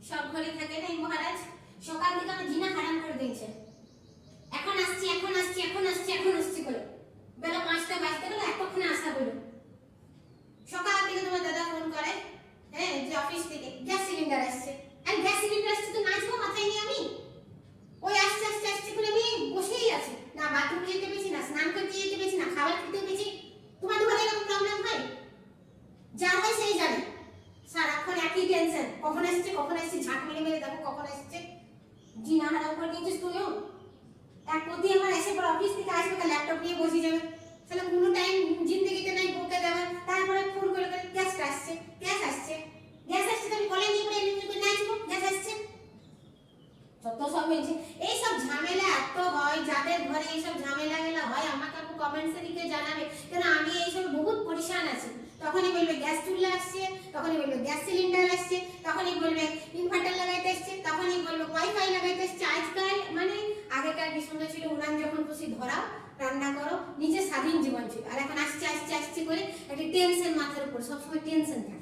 সব ঘরে থাকে না এই মহারাজ। সকাল থেকে আমার জিনা হারাম করে দিয়েছে, এখন আসছি এখন আসছি এখন আসছি এখন আসছি করে। বেলা 5টা বাজতে গেল, এতক্ষণে আসা বলো। সকাল থেকে তোমার দাদা ফোন করে, হ্যাঁ, যে অফিস থেকে গ্যাস সিলিন্ডার আসছে। আর গ্যাস সিলিন্ডার আসছে তো নাচবো মাথায় নিয়ে আমি? ওই আসছে আসছে আসছে করে আমি বসেই আছি, না বাথরুম যেতে পেরেছি, না স্নান করতে যেতে পেরেছি, না খাবার খেতে পেরেছি। তোমাদের ঘরে এরকম প্রবলেম হয়? যা হয় সেই জানে, সারাক্ষণ একই টেনশন, কখন আসছে কখন আসছে, ঝাঁক মেরে মেরে দেখো কখন আসছে। জিনা হারাম করে দিয়েছিস তুইও। এক প্রতি আমার এসে পর অফিস থেকে আসবে, ল্যাপটপ নিয়ে বসে যাবে, তাহলে কোনো টাইম জিন্দগিতে নাই বকে দেওয়ার। তারপরে ফোন করে করে গ্যাস আসছে গ্যাস আসছে গ্যাস আসছে, তো আমি কলে নিয়ে পরে এমনি করে নাচবো, গ্যাস আসছে। যত সব হয়েছে এই সব ঝামেলা এত হয়, যাদের ঘরে এইসব ঝামেলা গেলা হয় আমাকে আপু কমেন্টসে লিখে জানাবে, কেন আমি এইসব বহুত পরেশান আছি। তখনই বলবে গ্যাস চুল্লা আসছে, তখনই বলবে গ্যাস সিলিন্ডার আসছে, তখনই বলবে ইনভার্টার লাগাইতে আসছে, তখনই বলবে ওয়াইফাই লাগাইতে আসছে। আজকাল মানে আগেকার কি সুন্দর ছিল, উনান যখন খুশি ধরাও, রান্না করো, নিজে স্বাধীন জীবন ছিল। আর এখন আসছে আসছে আসছে করে একটা টেনশন মাথার উপর, সবসময় টেনশন থাকে।